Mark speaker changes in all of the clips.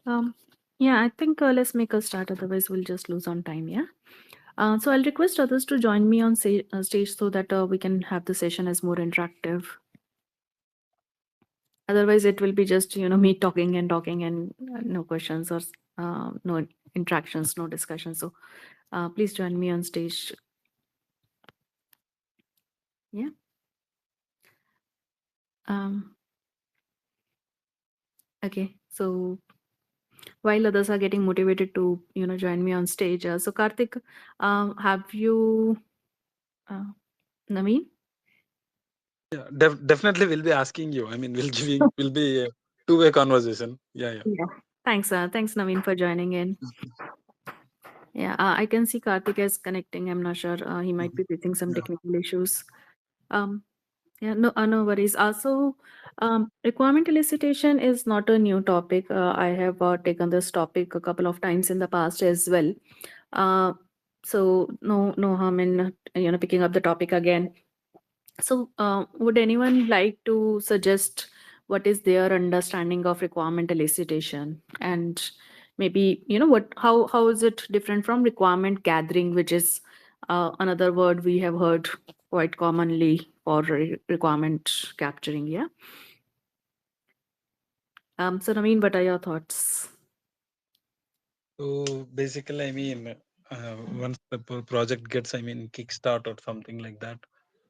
Speaker 1: Um, yeah, I think let's make a start. Otherwise, we'll just lose on time. Yeah. So I'll request others to join me on stage so that we can have the session as more interactive. Otherwise, it will be just me talking and talking and no questions or no interactions, no discussion. So please join me on stage. Yeah. Um, okay. So while others are getting motivated to join me on stage, so Karthik, have you, uh, Naveen?
Speaker 2: Yeah, definitely we'll be asking you. I mean, will be a two-way conversation. Yeah, yeah.
Speaker 1: Yeah. Thanks Naveen for joining in. Yeah, I can see Karthik is connecting. I'm not sure. He might
Speaker 2: Mhm.
Speaker 1: be facing some
Speaker 2: Yeah.
Speaker 1: technical issues. Um, yeah, no worries. Also, requirement elicitation is not a new topic. I have taken this topic a couple of times in the past as well. Uh, so no harm in picking up the topic again. So, would anyone like to suggest what is their understanding of requirement elicitation, and maybe what how is it different from requirement gathering, which is another word we have heard quite commonly for requirement capturing? Yeah. So Naveen, what are your thoughts?
Speaker 2: So basically, I mean, once the project gets, I mean, kickstart or something like that,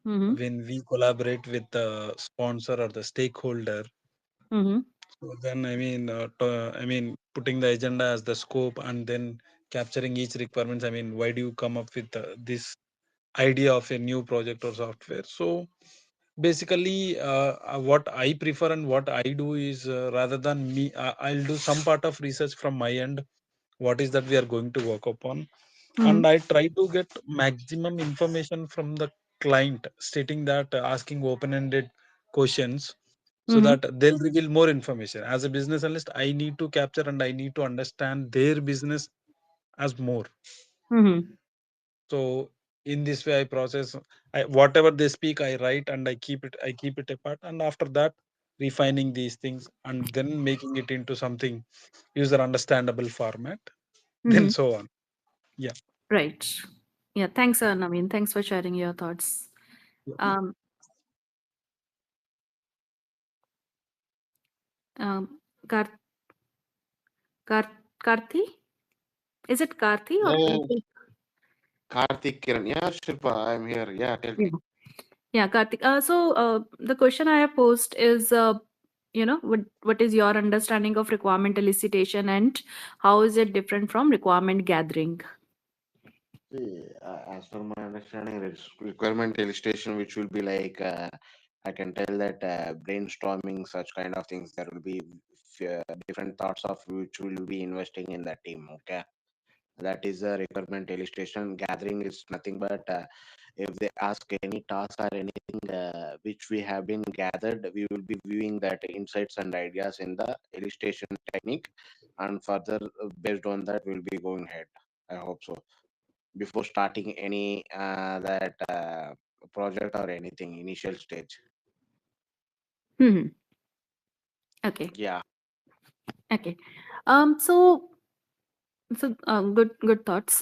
Speaker 1: Mm-hmm.
Speaker 2: when we collaborate with the sponsor or the stakeholder,
Speaker 1: Mm-hmm.
Speaker 2: so then I mean, putting the agenda as the scope and then capturing each requirements. I mean, why do you come up with this idea of a new project or software? So basically, what I prefer and what I do is rather than me, I'll do some part of research from my end. What is that we are going to work upon,
Speaker 1: Mm-hmm.
Speaker 2: and I try to get maximum information from the client, stating that asking open-ended questions so
Speaker 1: Mm-hmm.
Speaker 2: that they'll reveal more information. As a business analyst, I need to capture and I need to understand their business as more.
Speaker 1: Mm-hmm.
Speaker 2: So in this way, I process. Whatever they speak, I write and I keep it apart, and after that, refining these things and then making it into something user understandable format. Then
Speaker 1: Mm-hmm.
Speaker 2: so on. Yeah.
Speaker 1: Right. Yeah. Thanks, Naveen. Thanks for sharing your thoughts. Um, um, Kar- Kar- Karthi? Is it Karthi or
Speaker 3: Yeah,
Speaker 1: Karthik?
Speaker 3: Karthik Kiran. Yeah, Shilpa, I'm here. Yeah, tell
Speaker 1: Yeah.
Speaker 3: me.
Speaker 1: Yeah, Karthik. So the question I have posed is, what is your understanding of requirement elicitation and how is it different from requirement gathering?
Speaker 3: See, as per my understanding, requirement illustration, which will be like, I can tell that brainstorming such kind of things, there will be different thoughts of which will be investing in the team. Okay, that is a requirement illustration. Gathering is nothing but if they ask any task or anything which we have been gathered, we will be viewing that insights and ideas in the illustration technique, and further based on that, we'll be going ahead. I hope so. Before starting any that project or anything initial stage.
Speaker 1: Hmm. Okay.
Speaker 3: Yeah.
Speaker 1: Okay. So good thoughts.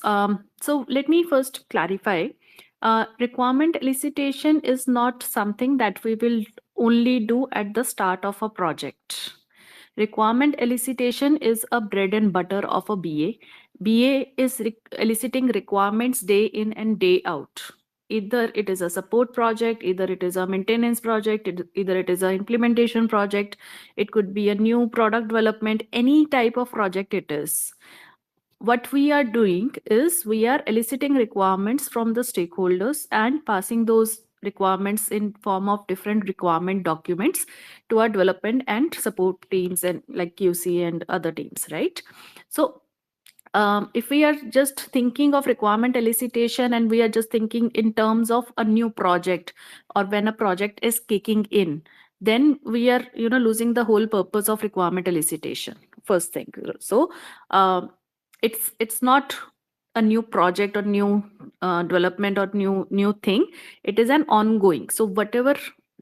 Speaker 1: So let me first clarify. Requirement elicitation is not something that we will only do at the start of a project. Requirement elicitation is a bread and butter of a BA. BA is eliciting requirements day in and day out. Either it is a support project, either it is a maintenance project, either it is an implementation project, it could be a new product development, any type of project it is. What we are doing is we are eliciting requirements from the stakeholders and passing those requirements in form of different requirement documents to our development and support teams and like QC and other teams, right? So if we are just thinking of requirement elicitation and we are just thinking in terms of a new project or when a project is kicking in, then we are losing the whole purpose of requirement elicitation. First thing. So um, it's not a new project or new development or new thing. It is an ongoing. So whatever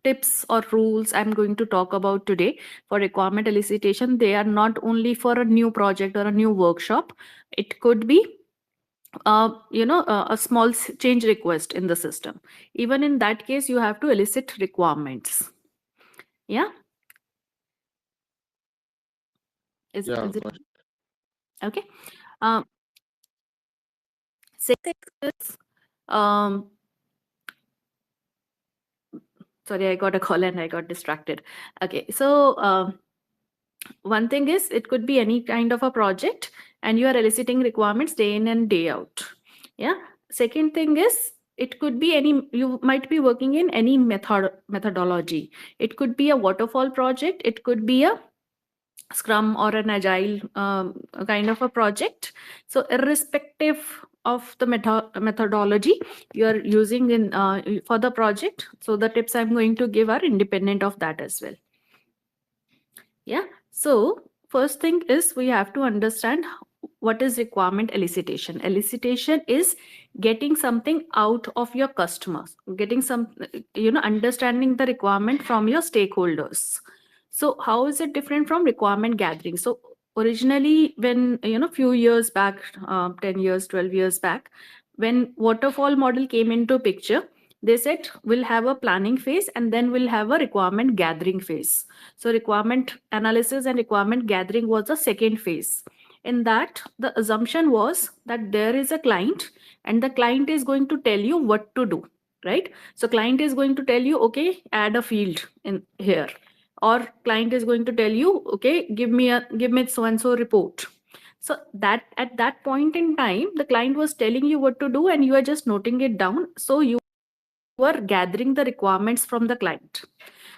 Speaker 1: tips or rules I'm going to talk about today for requirement elicitation, they are not only for a new project or a new workshop. It could be a small change request in the system. Even in that case, you have to elicit requirements. Yeah. Is
Speaker 3: Yeah,
Speaker 1: it
Speaker 3: got
Speaker 1: okay? Um, Second is, um, sorry, I got a call and I got distracted. Okay, so one thing is it could be any kind of a project and you are eliciting requirements day in and day out. Yeah. Second thing is it could be any, you might be working in any methodology. It could be a waterfall project, it could be a scrum or an agile kind of a project. So irrespective of the methodology you are using in for the project, so the tips I'm going to give are independent of that as well. Yeah. So first thing is we have to understand what is requirement elicitation. Elicitation is getting something out of your customers, getting some, understanding the requirement from your stakeholders. So how is it different from requirement gathering? So originally when, few years back, 10 years, 12 years back, when waterfall model came into picture, they said we'll have a planning phase and then we'll have a requirement gathering phase. So requirement analysis and requirement gathering was the second phase. In that, the assumption was that there is a client and the client is going to tell you what to do, right? So client is going to tell you, okay, add a field in here. Or client is going to tell you, okay, give me so and so report. So that at that point in time, the client was telling you what to do and you are just noting it down. So you are gathering the requirements from the client.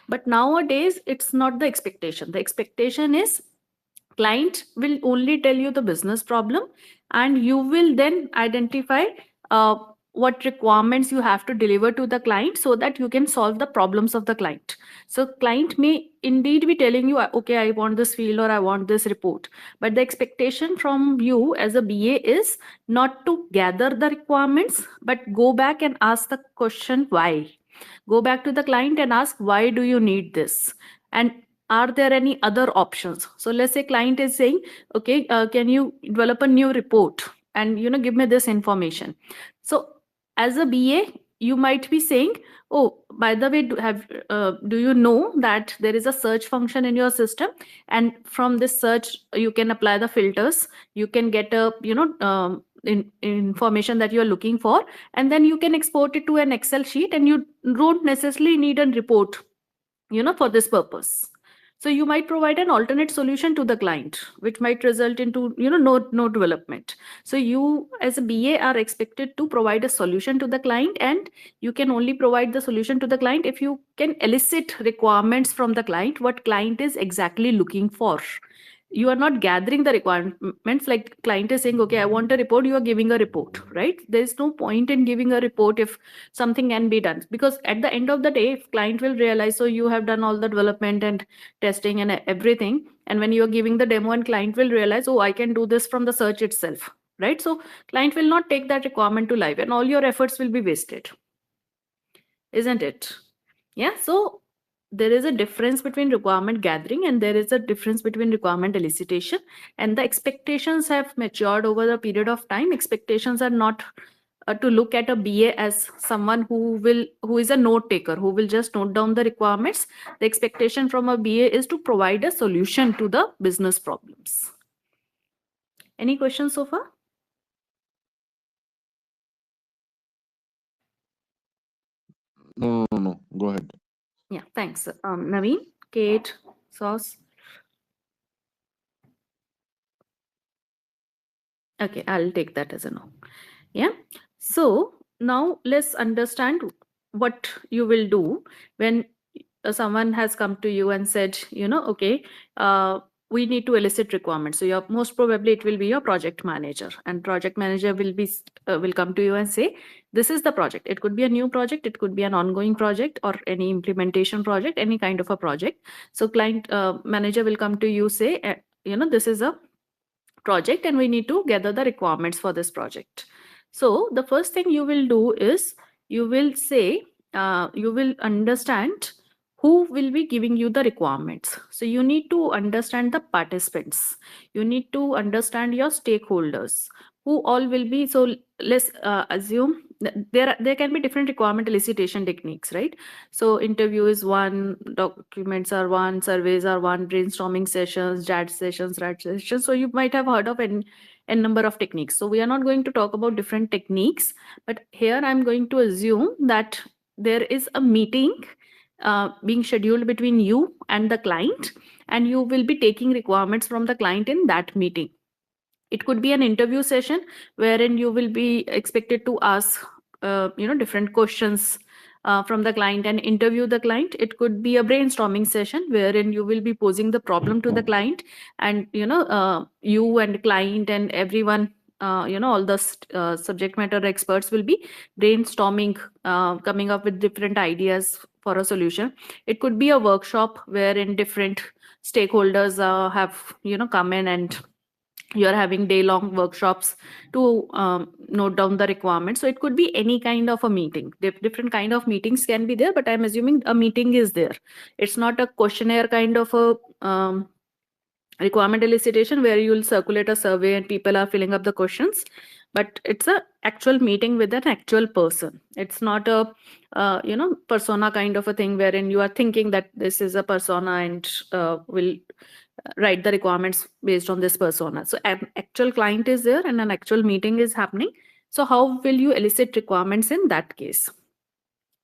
Speaker 1: But nowadays, it's not the expectation. The expectation is client will only tell you the business problem and you will then identify uh, what requirements you have to deliver to the client so that you can solve the problems of the client. So client may indeed be telling you, okay, I want this field or I want this report, but the expectation from you as a BA is not to gather the requirements but go back and ask the question why. Go back to the client and ask, why do you need this? And are there any other options? So let's say client is saying, okay, can you develop a new report and give me this information. So as a BA, you might be saying, oh, by the way, do you know that there is a search function in your system, and from this search you can apply the filters, you can get a information that you are looking for, and then you can export it to an Excel sheet and you don't necessarily need a report for this purpose. So you might provide an alternate solution to the client, which might result into no development. So you as a BA are expected to provide a solution to the client, and you can only provide the solution to the client if you can elicit requirements from the client, what client is exactly looking for. You are not gathering the requirements, like client is saying, okay, I want a report, you are giving a report, right? There is no point in giving a report if something can be done, because at the end of the day, if client will realize, so you have done all the development and testing and everything, and when you are giving the demo and client will realize, oh, I can do this from the search itself, right? So client will not take that requirement to live and all your efforts will be wasted, isn't it? Yeah. So there is a difference between requirement gathering and there is a difference between requirement elicitation, and the expectations have matured over the period of time. Expectations are not to look at a BA as someone who is a note taker, who will just note down the requirements. The expectation from a BA is to provide a solution to the business problems. Any questions so far?
Speaker 3: No. Go ahead.
Speaker 1: Yeah, thanks. Naveen, Kate, Sauce. Okay, I'll take that as a no. Yeah. So now let's understand what you will do when someone has come to you and said, okay, we need to elicit requirements. So your most probably it will be your project manager, and project manager will come to you and say, this is the project. It could be a new project, it could be an ongoing project, or any implementation project, any kind of a project. So client manager will come to you, say, this is a project and we need to gather the requirements for this project. So the first thing you will do is you will say, you will understand who will be giving you the requirements. So you need to understand the participants, you need to understand your stakeholders, who all will be. So let's assume there can be different requirement elicitation techniques, right? So interview is one, documents are one, surveys are one, brainstorming sessions, chat sessions, rat sessions. So you might have heard of n number of techniques. So we are not going to talk about different techniques, but here I'm going to assume that there is a meeting being scheduled between you and the client, and you will be taking requirements from the client in that meeting. It could be an interview session wherein you will be expected to ask different questions from the client and interview the client. It could be a brainstorming session wherein you will be posing the problem to the client, and you and client and everyone, all the subject matter experts will be brainstorming, coming up with different ideas for a solution. It could be a workshop wherein different stakeholders have come in, and you are having day long workshops to note down the requirements. So it could be any kind of a meeting. Different kind of meetings can be there, but I'm assuming a meeting is there. It's not a questionnaire kind of a requirement elicitation where you'll circulate a survey and people are filling up the questions, but it's a actual meeting with an actual person. It's not a persona kind of a thing wherein you are thinking that this is a persona and will write the requirements based on this persona. So an actual client is there and an actual meeting is happening. So how will you elicit requirements in that case?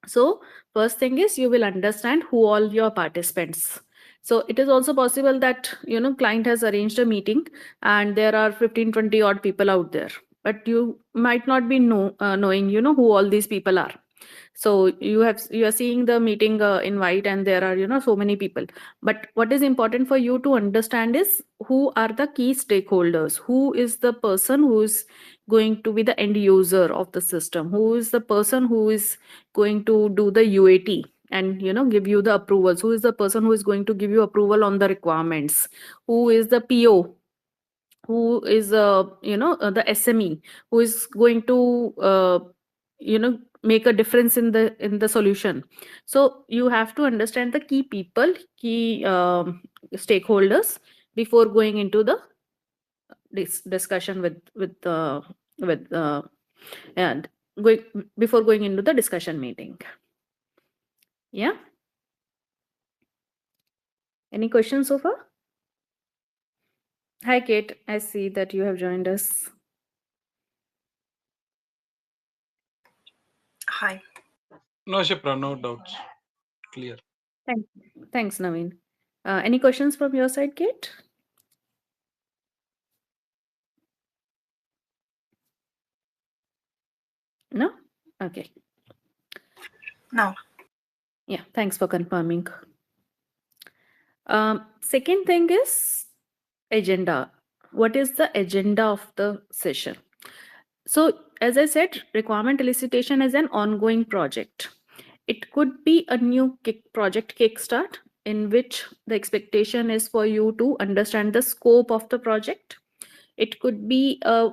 Speaker 1: So first thing is you will understand who all your participants. So it is also possible that client has arranged a meeting and there are 15-20 odd people out there, but you might not be knowing who all these people are. So you are seeing the meeting invite and there are so many people, but what is important for you to understand is who are the key stakeholders, who is the person who is going to be the end user of the system, who is the person who is going to do the UAT and give you the approvals, who is the person who is going to give you approval on the requirements, who is the PO, who is the SME, who is going to make a difference in the solution. So you have to understand the key people, key stakeholders before going into the discussion with and going before going into the discussion meeting. Yeah, any questions so far? Hi Kate, I see that you have joined us.
Speaker 4: Hi.
Speaker 2: No, Shipra, no doubts. Clear.
Speaker 1: Thanks, Naveen. Any questions from your side, Kate? No? Okay.
Speaker 4: No.
Speaker 1: Yeah, thanks for confirming. Second thing is agenda. What is the agenda of the session? So, as I said, requirement elicitation is an ongoing project. It could be a new project kickstart in which the expectation is for you to understand the scope of the project. It could be a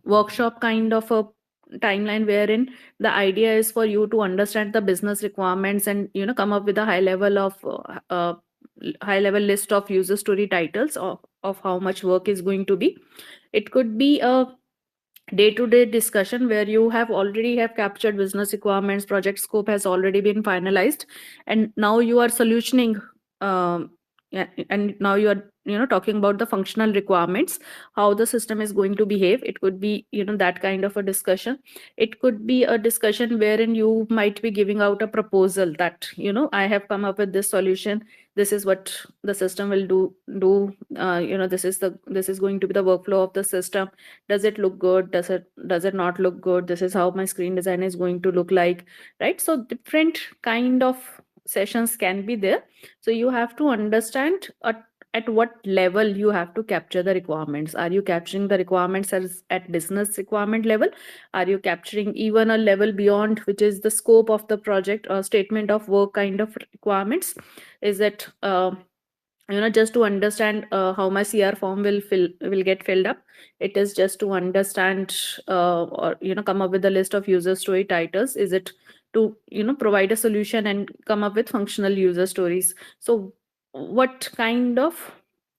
Speaker 1: workshop kind of a timeline wherein the idea is for you to understand the business requirements and come up with a high level list of user story titles of how much work is going to be. It could be a day-to-day discussion where you have already have captured business requirements, project scope has already been finalized, and now you are solutioning, yeah, and now you are talking about the functional requirements, how the system is going to behave. It could be that kind of a discussion. It could be a discussion wherein you might be giving out a proposal that I have come up with this solution, this is what the system will do, this is going to be the workflow of the system. Does it look good, does it not look good, this is how my screen design is going to look like, right? So different kind of sessions can be there. So you have to understand at what level you have to capture the requirements. Are you capturing the requirements as at business requirement level? Are you capturing even a level beyond, which is the scope of the project or statement of work kind of requirements? Is it just to understand how my CR form will get filled up? It is just to understand or come up with a list of user story titles? Is it to provide a solution and come up with functional user stories. So what kind of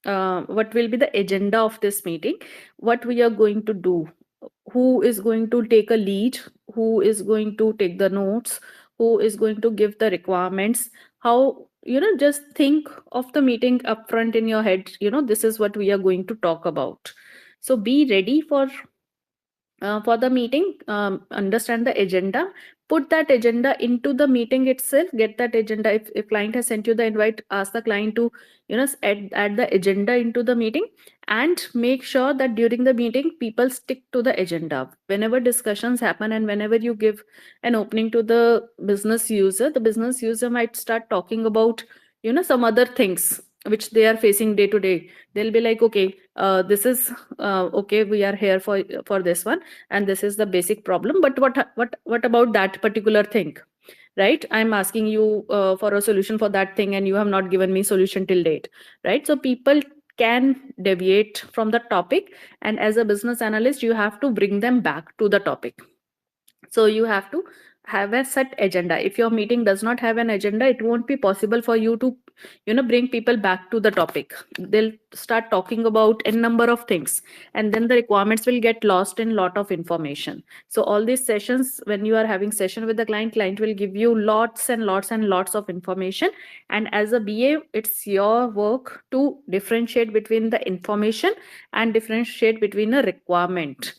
Speaker 1: what will be the agenda of this meeting, what we are going to do, who is going to take a lead, who is going to take the notes, who is going to give the requirements, how just think of the meeting upfront in your head, this is what we are going to talk about. So be ready for the meeting, understand the agenda, put that agenda into the meeting itself, get that agenda. If client has sent you the invite, ask the client to add the agenda into the meeting, and make sure that during the meeting people stick to the agenda. Whenever discussions happen and whenever you give an opening to the business user, the business user might start talking about some other things which they are facing day to day. They'll be like, okay, this is okay, we are here for this one, and this is the basic problem, but what about that particular thing, right? I'm asking you for a solution for that thing, and you have not given me solution till date, right? So people can deviate from the topic, and as a business analyst you have to bring them back to the topic. So you have to have a set agenda. If your meeting does not have an agenda, it won't be possible for you to bring people back to the topic. They'll start talking about a number of things, and then the requirements will get lost in lot of information. So all these sessions, when you are having session with the client will give you lots and lots and lots of information, and as a BA it's your work to differentiate between the information and differentiate between a requirement.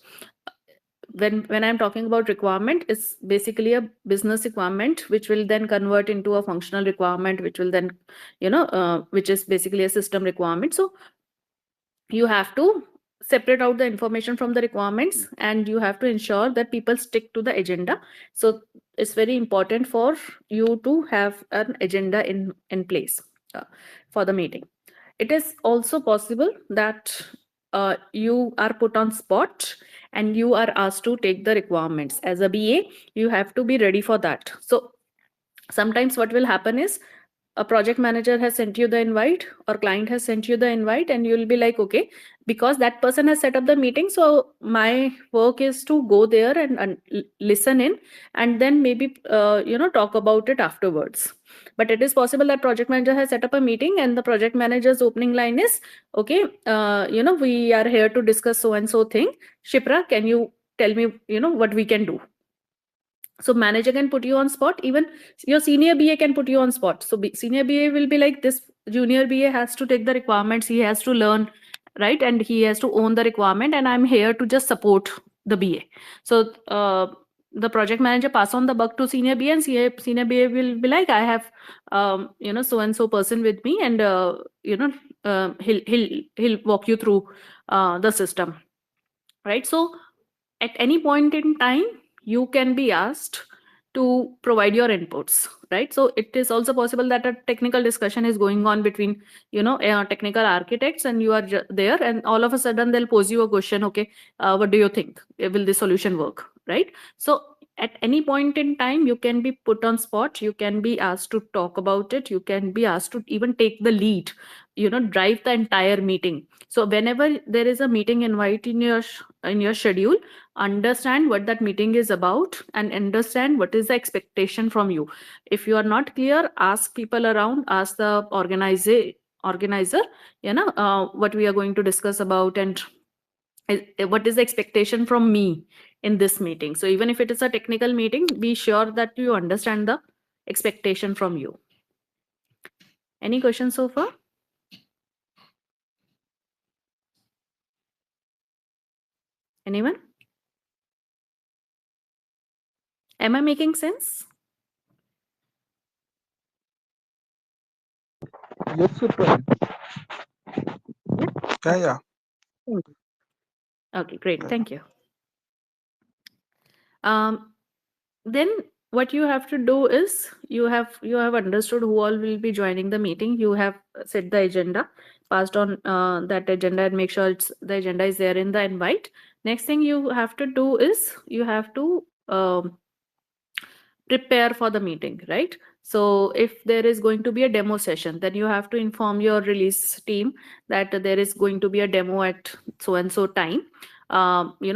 Speaker 1: When I'm talking about requirement, it's basically a business requirement which will then convert into a functional requirement, which will then which is basically a system requirement. So you have to separate out the information from the requirements, and you have to ensure that people stick to the agenda. So it's very important for you to have an agenda in place for the meeting. It is also possible that you are put on spot and you are asked to take the requirements. As a BA, you have to be ready for that. So sometimes what will happen is, a project manager has sent you the invite or client has sent you the invite, and you'll be like, okay, because that person has set up the meeting, so my work is to go there and listen in, and then maybe talk about it afterwards. But it is possible that project manager has set up a meeting and the project manager's opening line is, okay, we are here to discuss so and so thing. Shipra, can you tell me what we can do? So manager can put you on spot. Even your senior BA can put you on spot. So senior BA will be like, this junior BA has to take the requirements, he has to learn, right? And he has to own the requirement, and I'm here to just support the BA. So the project manager pass on the bug to senior BA, and senior BA will be like, I have so and so person with me, and he'll walk you through the system, right? So at any point in time you can be asked to provide your inputs, right? So it is also possible that a technical discussion is going on between technical architects, and you are there, and all of a sudden they'll pose you a question, okay, what do you think, will this solution work, right? So at any point in time you can be put on spot, you can be asked to talk about it, you can be asked to even take the lead, drive the entire meeting. So whenever there is a meeting invite in your schedule, understand what that meeting is about and understand what is the expectation from you. If you are not clear, ask people around, ask the organizer what we are going to discuss about, and what is the expectation from me in this meeting. So even if it is a technical meeting, be sure that you understand the expectation from you. Any questions so far? Anyone? Am I making sense?
Speaker 2: Yes, Shipra. Yeah, yeah.
Speaker 1: Okay, great.
Speaker 2: Yeah.
Speaker 1: Thank you. Then what you have to do is, you have understood who all will be joining the meeting. You have set the agenda, passed on that agenda, and make sure the agenda is there in the invite. Next thing you have to do is, you have to prepare for the meeting, right? So if there is going to be a demo session, then you have to inform your release team that there is going to be a demo at so and so time.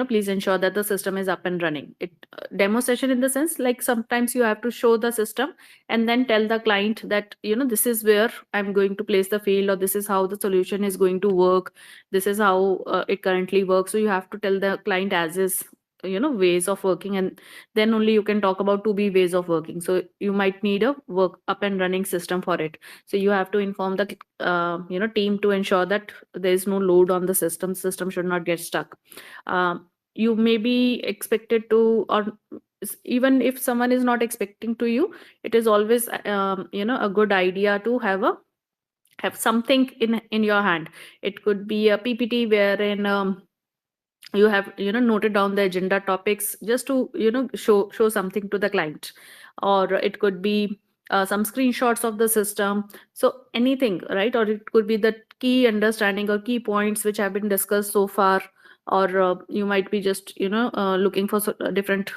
Speaker 1: please ensure that the system is up and running. It demo session in the sense, like sometimes you have to show the system and then tell the client that this is where I'm going to place the field, or this is how the solution is going to work, this is how it currently works. So you have to tell the client as is ways of working, and then only you can talk about to be ways of working. So you might need a work up and running system for it. So you have to inform the team to ensure that there is no load on the system should not get stuck. You may be expected to, or even if someone is not expecting to you, it is always a good idea to have something in your hand. It could be a PPT wherein you have noted down the agenda topics, just to show something to the client. Or it could be some screenshots of the system. So anything, right? Or it could be the key understanding or key points which have been discussed so far. Or you might be just looking for different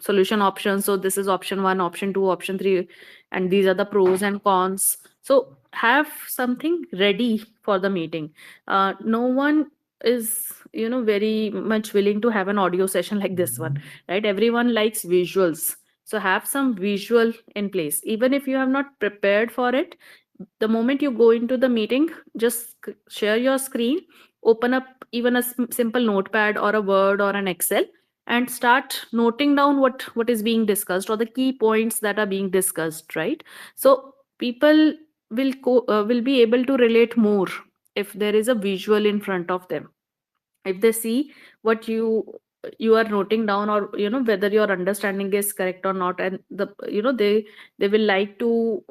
Speaker 1: solution options. So this is option 1, option 2, option 3, and these are the pros and cons. So have something ready for the meeting. No one is very much willing to have an audio session like this one, right? Everyone likes visuals. So have some visual in place. Even if you have not prepared for it, the moment you go into the meeting, just share your screen, open up even a simple notepad or a Word or an Excel, and start noting down what is being discussed, or the key points that are being discussed, right? So people will be able to relate more if there is a visual in front of them. If they see what you are noting down, or whether your understanding is correct or not, and they will like to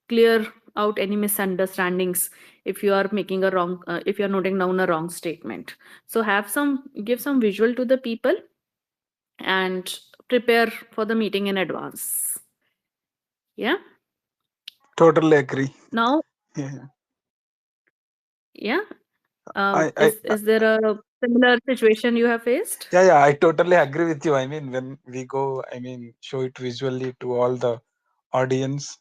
Speaker 1: clear out any misunderstandings if you are making a wrong if you are noting down a wrong statement. So give some visual to the people and prepare for the meeting in advance. Yeah.
Speaker 2: Totally agree.
Speaker 1: Now,
Speaker 2: Yeah.
Speaker 1: yeah.
Speaker 2: I
Speaker 1: Is there a similar situation you have faced?
Speaker 2: yeah, I totally agree with you. I mean, when we go, I mean, show it visually to all the audience.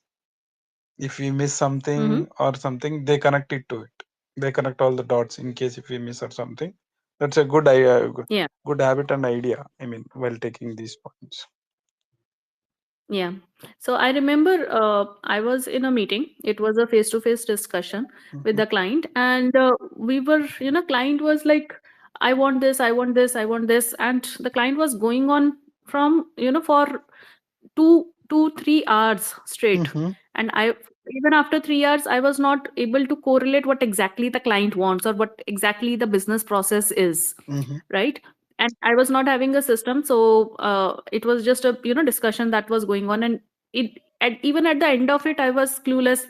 Speaker 2: If we miss
Speaker 1: Mm-hmm.
Speaker 2: something or something, they connect it to it. They connect all the dots in case if we miss or something. That's a good idea,
Speaker 1: Yeah.
Speaker 2: good habit and idea. I mean, while taking these points.
Speaker 1: Yeah. So I remember I was in a meeting. It was a face-to-face discussion with
Speaker 2: Mm-hmm,
Speaker 1: the client, and we were, client was like, I want this, I want this, I want this. And the client was going on from, for 3 hours straight.
Speaker 2: mm-hmm,
Speaker 1: And even after 3 hours, I was not able to correlate what exactly the client wants or what exactly the business process is,
Speaker 2: mm-hmm,
Speaker 1: right? And I was not having a system. So it was just a discussion that was going on, and even at the end of it, I was clueless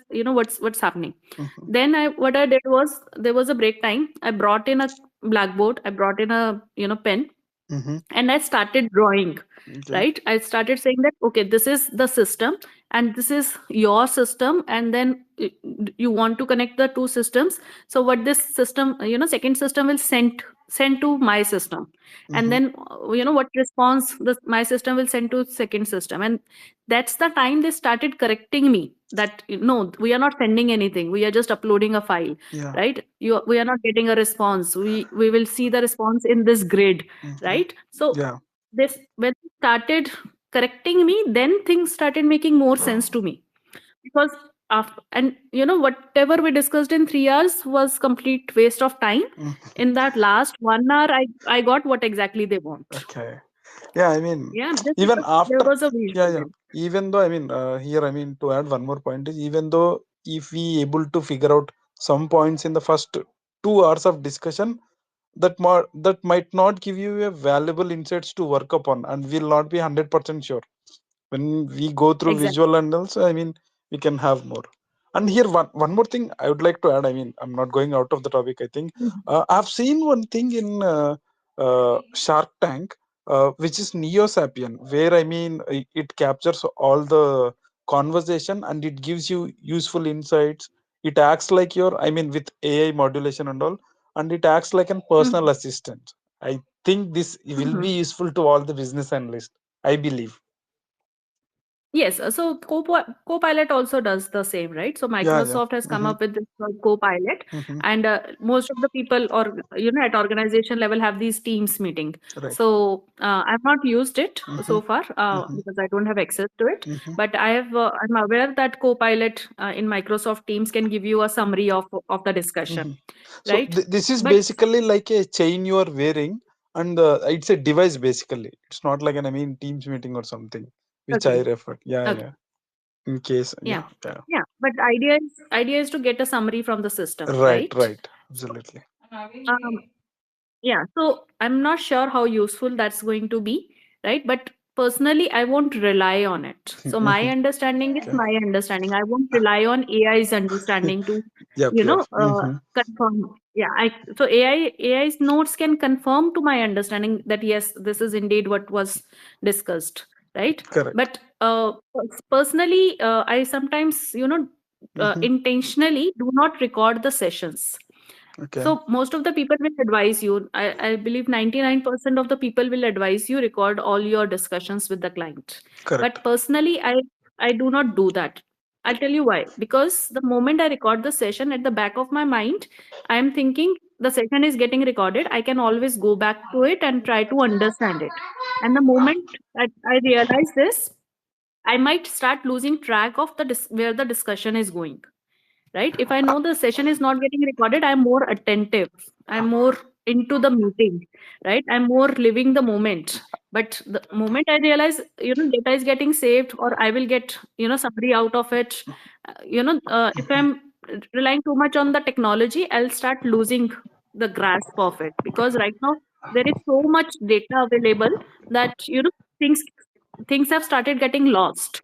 Speaker 1: what's happening.
Speaker 2: mm-hmm,
Speaker 1: Then what I did was, there was a break time. I brought in a blackboard, I brought in a pen,
Speaker 2: mm-hmm.
Speaker 1: and I started drawing.
Speaker 2: Okay.
Speaker 1: Right, I started saying that, okay, this is the system and this is your system, and then you want to connect the two systems. So what this system, second system will send to my system, and
Speaker 2: Mm-hmm,
Speaker 1: then what response my system will send to second system. And that's the time they started correcting me that, no, we are not sending anything, we are just uploading a file.
Speaker 2: yeah.
Speaker 1: Right, we are not getting a response, we will see the response in this grid.
Speaker 2: Mm-hmm,
Speaker 1: Right, so
Speaker 2: yeah.
Speaker 1: this when they started correcting me, then things started making more sense to me. Because after, and whatever we discussed in 3 hours was complete waste of time.
Speaker 2: Mm-hmm.
Speaker 1: In that last 1 hour, I got what exactly they want.
Speaker 2: Okay. Yeah, I mean,
Speaker 1: Yeah, just
Speaker 2: even
Speaker 1: because there
Speaker 2: after,
Speaker 1: was a
Speaker 2: yeah,
Speaker 1: visual
Speaker 2: yeah. Even though, I mean, here, I mean, to add one more point is, even though if we able to figure out some points in the first 2 hours of discussion, that might not give you a valuable insights to work upon, and will not be 100% sure. When we go through
Speaker 1: exactly.
Speaker 2: visual and also, I mean, we can have more. And here, one more thing I would like to add. I mean, I'm not going out of the topic. I think
Speaker 1: Mhm.
Speaker 2: I've seen one thing in Shark Tank, which is Neo Sapien, where I mean, it captures all the conversation and it gives you useful insights. It acts like your, I mean, with AI modulation and all, and it acts like a personal
Speaker 1: Mhm.
Speaker 2: assistant. I think this will be
Speaker 1: Mhm.
Speaker 2: useful to all the business analysts, I believe.
Speaker 1: Yes, so Copilot also does the same, right? So
Speaker 2: Yeah, yeah.
Speaker 1: Microsoft has come
Speaker 2: Mm-hmm.
Speaker 1: up with this Copilot,
Speaker 2: Mm-hmm.
Speaker 1: and most of the people, or at organization level, have these Teams meeting.
Speaker 2: Right.
Speaker 1: So I've not used it
Speaker 2: Mm-hmm.
Speaker 1: so far
Speaker 2: Mm-hmm.
Speaker 1: because I don't have access to it.
Speaker 2: Mm-hmm.
Speaker 1: But I'm aware that Copilot in Microsoft Teams can give you a summary of the discussion,
Speaker 2: Mm-hmm. So
Speaker 1: right?
Speaker 2: this is
Speaker 1: But
Speaker 2: basically like a chain you are wearing, and it's a device basically. It's not like an Teams meeting or something, which I
Speaker 1: agree,
Speaker 2: referred. Yeah,
Speaker 1: agree.
Speaker 2: yeah. In case,
Speaker 1: Yeah,
Speaker 2: yeah, yeah.
Speaker 1: yeah. But idea is to get a summary from the system,
Speaker 2: Right,
Speaker 1: right?
Speaker 2: right.
Speaker 1: So.
Speaker 2: Absolutely.
Speaker 1: Um, Yeah, so I'm not sure how useful that's going to be, right? But personally, I won't rely on it. So my
Speaker 2: Mm-hmm.
Speaker 1: understanding is
Speaker 2: Okay.
Speaker 1: my understanding. I won't rely on AI's understanding to,
Speaker 2: Yep, yep. Mm-hmm.
Speaker 1: confirm. Yeah, so AI's notes can confirm to my understanding that yes, this is indeed what was discussed, right?
Speaker 2: Correct.
Speaker 1: But personally, I sometimes,
Speaker 2: Mm-hmm.
Speaker 1: intentionally do not record the sessions.
Speaker 2: Okay.
Speaker 1: So most of the people will advise you. I believe 99% of the people will advise you record all your discussions with the client.
Speaker 2: Correct.
Speaker 1: But personally, I do not do that. I'll tell you why. Because the moment I record the session, at the back of my mind, I am thinking the session is getting recorded. I can always go back to it and try to understand it. And the moment that I realize this, I might start losing track of where the discussion is going, right? If I know the session is not getting recorded, I'm more attentive, I'm more into the meeting, right? I'm more living the moment. But the moment I realize data is getting saved, or I will get summary out of it, if I'm relying too much on the technology, I'll start losing the grasp of it, because right now there is so much data available that things things have started getting lost,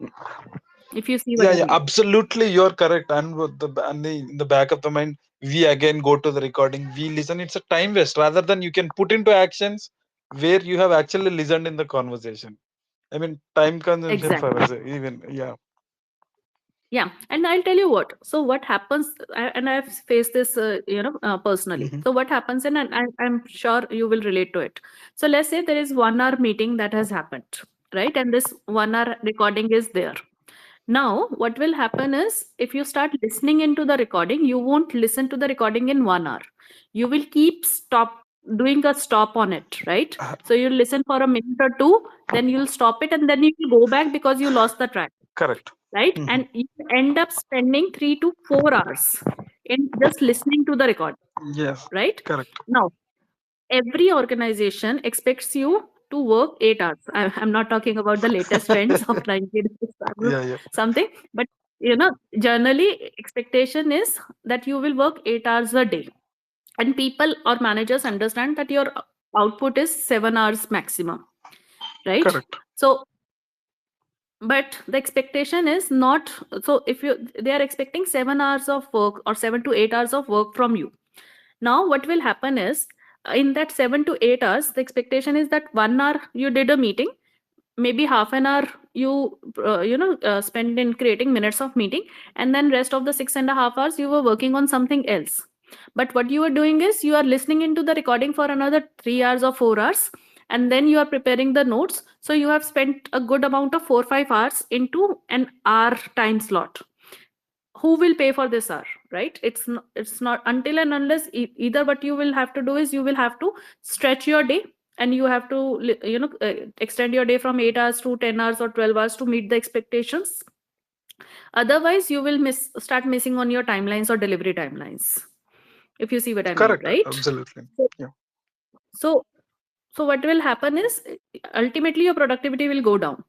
Speaker 1: if you see what
Speaker 2: Yeah,
Speaker 1: I
Speaker 2: yeah,
Speaker 1: mean.
Speaker 2: absolutely. You're correct. And in the back of the mind, we again go to the recording. We listen. It's a time waste rather than you can put into actions where you have actually listened in the conversation. Time consumption for
Speaker 1: Exactly.
Speaker 2: us. Even yeah.
Speaker 1: Yeah, and I'll tell you what. So what happens, and I've faced this, personally.
Speaker 2: Mm-hmm.
Speaker 1: So what happens, and I'm sure you will relate to it. So let's say there is 1 hour meeting that has happened, right? And this 1 hour recording is there. Now, what will happen is, if you start listening into the recording, you won't listen to the recording in 1 hour. You will keep doing a stop on it, right? So you'll listen for a minute or two, then you'll stop it, and then you will go back because you lost the track,
Speaker 2: Correct.
Speaker 1: right?
Speaker 2: Mm-hmm.
Speaker 1: And you end up spending 3 to 4 hours in just listening to the record,
Speaker 2: Yes.
Speaker 1: right?
Speaker 2: Correct.
Speaker 1: Now, every organization expects you to work 8 hours. I'm not talking about the latest trends of 90 days or
Speaker 2: Yeah, yeah.
Speaker 1: something, but generally, expectation is that you will work 8 hours a day, and people or managers understand that your output is 7 hours maximum, right?
Speaker 2: Correct.
Speaker 1: So but the expectation is not, so if you they are expecting 7 hours of work or 7 to 8 hours of work from you. Now what will happen is, in that 7 to 8 hours, the expectation is that 1 hour you did a meeting, maybe half an hour you spend in creating minutes of meeting, and then rest of the 6.5 hours you were working on something else. But what you are doing is, you are listening into the recording for another 3 hours or 4 hours, and then you are preparing the notes. So you have spent a good amount of 4 or 5 hours into an hour time slot. Who will pay for this hour, right? It's not until and unless, either what you will have to do is, you will have to stretch your day, and you have to extend your day from 8 hours to 10 hours or 12 hours to meet the expectations. Otherwise you will start missing on your timelines or delivery timelines, if you see what I mean,
Speaker 2: Correct.
Speaker 1: right?
Speaker 2: Absolutely.
Speaker 1: So
Speaker 2: Yeah.
Speaker 1: so so what will happen is, ultimately your productivity will go down.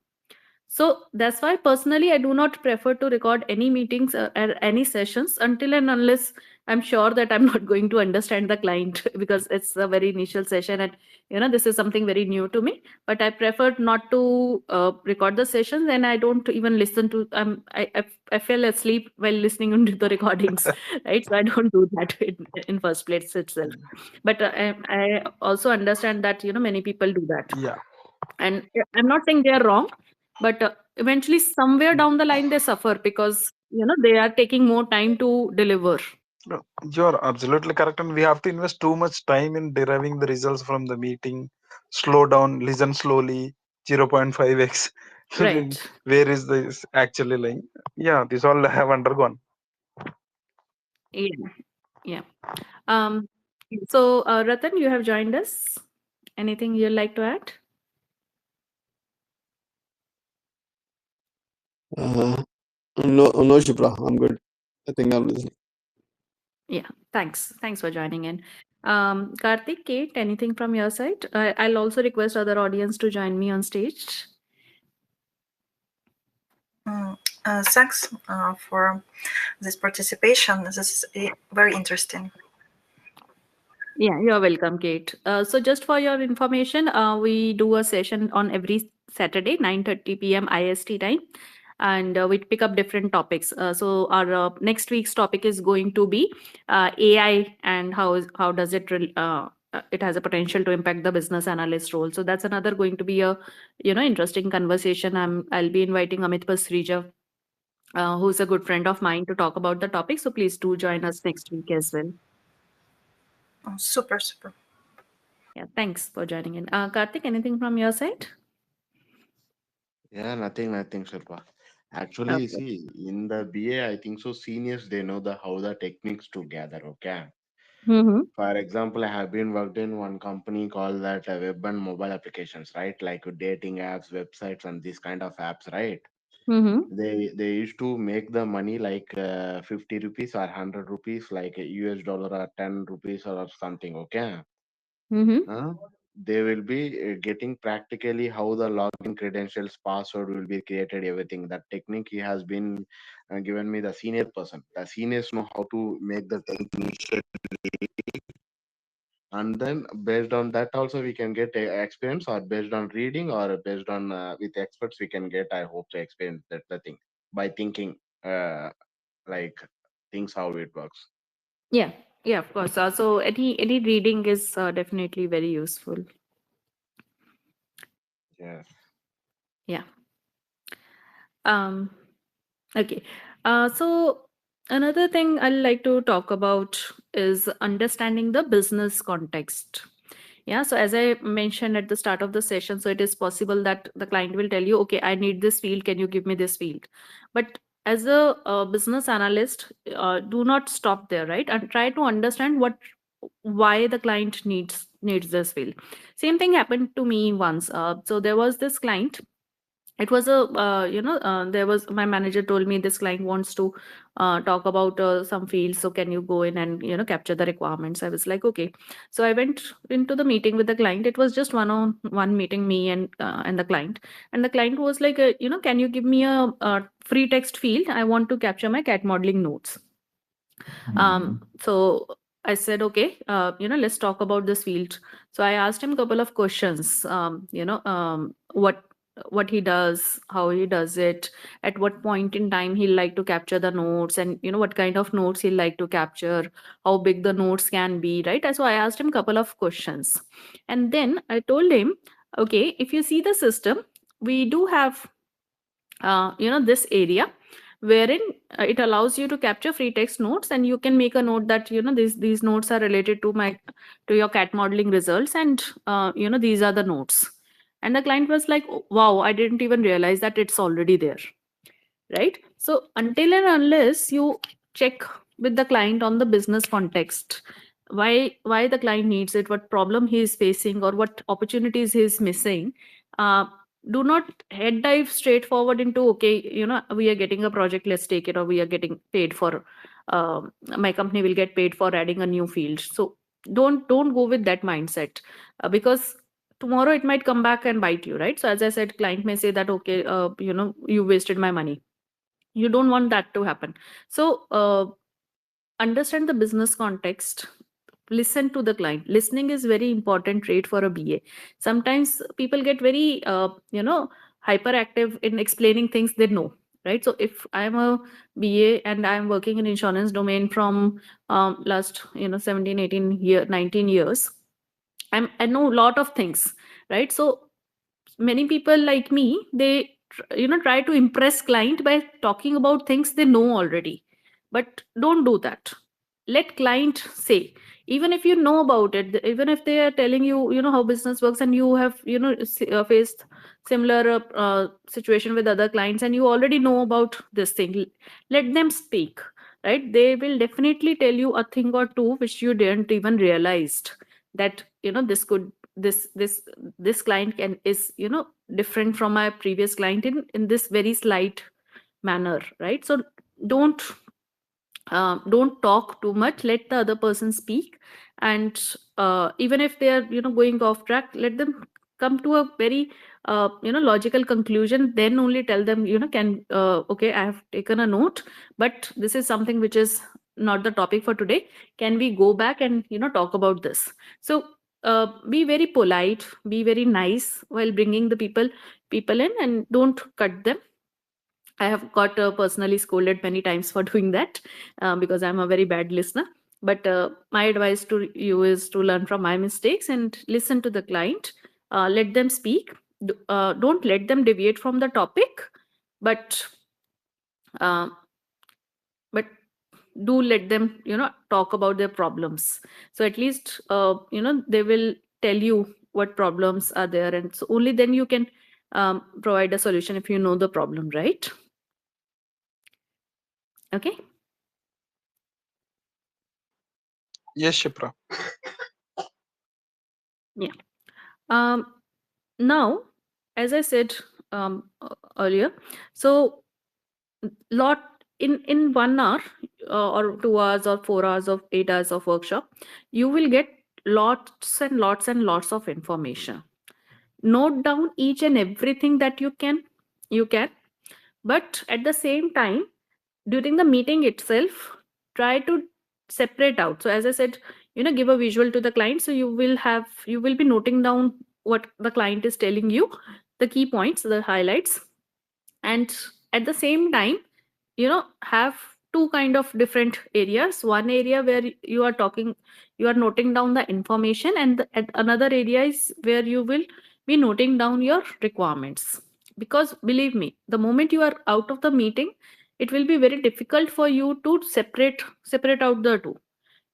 Speaker 1: So that's why personally I do not prefer to record any meetings or any sessions until and unless I'm sure that I'm not going to understand the client because it's a very initial session, and this is something very new to me. But I prefer not to record the sessions, and I don't even listen to. I fell asleep while listening to the recordings, right? So I don't do that in first place itself. But I also understand that many people do that,
Speaker 2: Yeah.
Speaker 1: and I'm not saying they are wrong, but eventually somewhere down the line they suffer because they are taking more time to deliver.
Speaker 2: No, you're absolutely correct, and we have to invest too much time in deriving the results from the meeting. Slow down, listen slowly, 0.5x.
Speaker 1: Right.
Speaker 2: Where is this actually lying? Yeah, this all I have undergone.
Speaker 1: Yeah. Yeah. Um, so, Ratan, you have joined us. Anything you'd like to add?
Speaker 5: No, Shipra, I'm good. I think I'm listening.
Speaker 1: Yeah. Thanks. Thanks for joining in. Karthik, Kate, anything from your side? I'll also request other audience to join me on stage.
Speaker 4: Thanks for this participation. This is very interesting.
Speaker 1: Yeah, you're welcome, Kate. So just for your information, we do a session on every Saturday, 9:30 p.m. IST time, and we pick up different topics. So our next week's topic is going to be AI and how does it has a potential to impact the business analyst role. So that's another going to be a interesting conversation. I'll be inviting Amit Pasrija, who's a good friend of mine, to talk about the topic. So please do join us next week as well.
Speaker 4: Super, super.
Speaker 1: Yeah, thanks for joining in. Karthik, anything from your side?
Speaker 3: Yeah, nothing, Shilpa. Actually,
Speaker 1: Okay.
Speaker 3: see, in the BA, I think so seniors they know the how the techniques to gather, okay?
Speaker 1: Mm-hmm.
Speaker 3: For example, I have been worked in one company called that web and mobile applications, right? Like dating apps, websites, and these kind of apps, right?
Speaker 1: Mm-hmm.
Speaker 3: They used to make the money like 50 rupees or 100 rupees, like a US dollar or 10 rupees or something, okay?
Speaker 1: Mm-hmm.
Speaker 3: Huh? They will be getting practically how the login credentials, password will be created, everything. That technique he has been given me the senior person. The seniors know how to make the technique, and then based on that also we can get a experience, or based on reading, or based on with experts we can get. I hope to experience that the thing by thinking like things how it works.
Speaker 1: Yeah, yeah, of course. So any reading is definitely very useful.
Speaker 3: Yes.
Speaker 1: Yeah. Um. Okay. So another thing I'd like to talk about is understanding the business context. Yeah. So as I mentioned at the start of the session, so it is possible that the client will tell you, okay, I need this field. Can you give me this field? But as a, business analyst, do not stop there, right? And try to understand why the client needs this field. Same thing happened to me once. So there was this client. It was a there was my manager told me this client wants to talk about some fields, so can you go in and capture the requirements? I was like, okay. So I went into the meeting with the client. It was just one on one meeting, me and the client. And the client was like, can you give me a free text field? I want to capture my cat modeling notes. So I said, okay, let's talk about this field. So I asked him a couple of questions. What he does, how he does it, at what point in time he'll like to capture the notes, and what kind of notes he'll like to capture, how big the notes can be, right? So I asked him a couple of questions, and then I told him, okay, if you see the system, we do have this area wherein it allows you to capture free text notes, and you can make a note that these notes are related to your cat modeling results, and these are the notes. And the client was like, "Oh, wow, I didn't even realize that it's already there." Right? So until and unless you check with the client on the business context, why the client needs it, what problem he is facing, or what opportunities he is missing, uh, do not head dive straight forward into, okay, we are getting a project, let's take it, or we are getting paid for, my company will get paid for adding a new field. So don't go with that mindset, because tomorrow it might come back and bite you, right? So as I said, client may say that, okay, you wasted my money. You don't want that to happen. So understand the business context. Listen to the client. Listening is very important trait for a BA. Sometimes people get very hyperactive in explaining things they know, right? So if I'm a BA and I'm working in insurance domain from last 17, 18 year 19 years, I know a lot of things, right? So many people like me, they try to impress client by talking about things they know already. But don't do that. let client say, even if you know about it, even if they are telling you, how business works, and you have, faced similar situation with other clients, and you already know about this thing, let them speak, right? They will definitely tell you a thing or two which you didn't even realized, that this could, this client is different from my previous client in this very slight manner, right? So don't don't talk too much, let the other person speak. And even if they are going off track, let them come to a very logical conclusion, then only tell them, can okay, I have taken a note, but this is something which is not the topic for today, can we go back and talk about this? So be very polite, be very nice while bringing the people in, and don't cut them. I have got personally scolded many times for doing that, because I'm a very bad listener. But my advice to you is to learn from my mistakes and listen to the client. Let them speak. Don't let them deviate from the topic, but uh, but do let them talk about their problems. So at least they will tell you what problems are there, and so only then you can provide a solution if you know the problem, right? Okay.
Speaker 2: Yes, Shipra.
Speaker 1: Yeah. Now, as I said earlier, so lot in 1 hour or 2 hours or 4 hours of 8 hours of workshop, you will get lots and lots and lots of information. Note down each and everything that you can, but at the same time, during the meeting itself, try to separate out. So as I said, give a visual to the client, so you will be noting down what the client is telling you, the key points, the highlights. And at the same time, have two kind of different areas. One area where you are noting down the information, and at another area is where you will be noting down your requirements. Because believe me, the moment you are out of the meeting, it will be very difficult for you to separate out the two,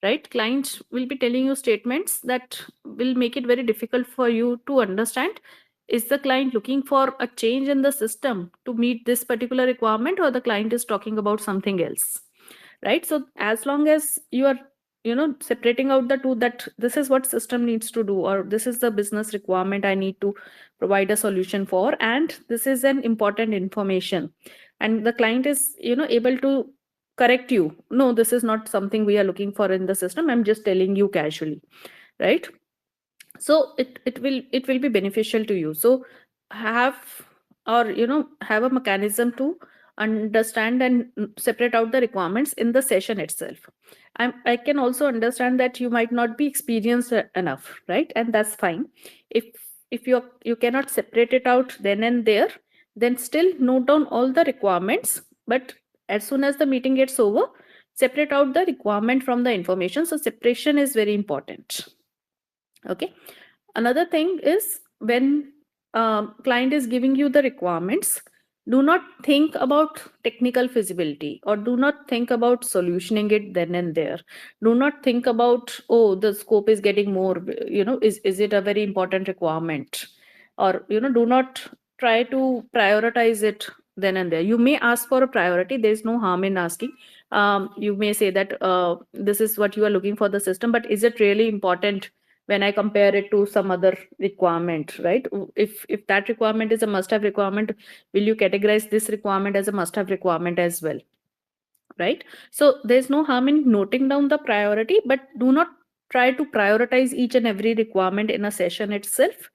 Speaker 1: right? Clients will be telling you statements that will make it very difficult for you to understand, is the client looking for a change in the system to meet this particular requirement, or the client is talking about something else, right? So as long as you are separating out the two, that this is what system needs to do, or this is the business requirement I need to provide a solution for, and this is an important information, and the client is able to correct you, no, this is not something we are looking for in the system, I'm just telling you casually, right? So it will be beneficial to you. So have, or have a mechanism to understand and separate out the requirements in the session itself. I can also understand that you might not be experienced enough, right? And that's fine. If you cannot separate it out then and there, then still note down all the requirements, but as soon as the meeting gets over, separate out the requirement from the information. So separation is very important. Okay. Another thing is, when client is giving you the requirements, do not think about technical feasibility, or do not think about solutioning it then and there. Do not think about, oh, the scope is getting more, is it a very important requirement? Or do not try to prioritize it then and there. You may ask for a priority, there is no harm in asking. You may say that this is what you are looking for the system, but is it really important when I compare it to some other requirement, right? If that requirement is a must-have requirement, will you categorize this requirement as a must-have requirement as well, right? So there's no harm in noting down the priority, but do not try to prioritize each and every requirement in a session itself.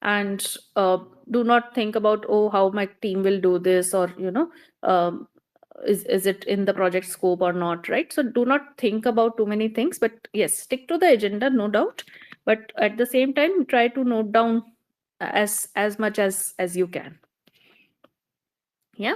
Speaker 1: And do not think about, oh, how my team will do this, or um, is it in the project scope or not, right? So do not think about too many things, but yes, stick to the agenda, no doubt, but at the same time, try to note down as much as you can. Yeah.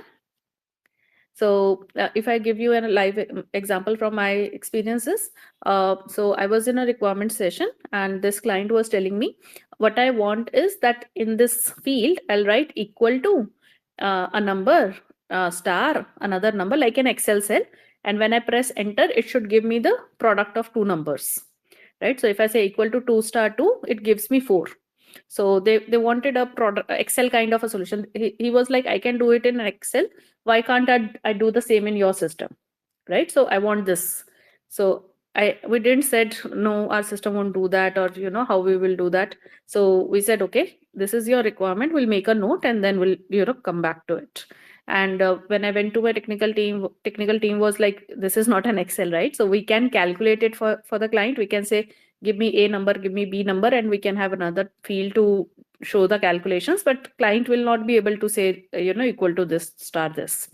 Speaker 1: So if I give you a live example from my experiences, so I was in a requirement session, and this client was telling me, what I want is that in this field, I'll write equal to a number, star, another number, like an Excel cell, And when I press enter, it should give me the product of two numbers, right? So if I say equal to 2 star 2, it gives me 4. So they wanted a product Excel kind of a solution. He was like, I can do it in Excel. Why can't I do the same in your system? Right? So I want this. So we didn't said no, our system won't do that, or how we will do that. So we said, okay, this is your requirement. We'll make a note and then we'll come back to it. And when I went to my technical team was like, this is not an Excel, right? So we can calculate it for the client. We can say, give me A number, give me B number, and we can have another field to show the calculations, but client will not be able to say, equal to this star this,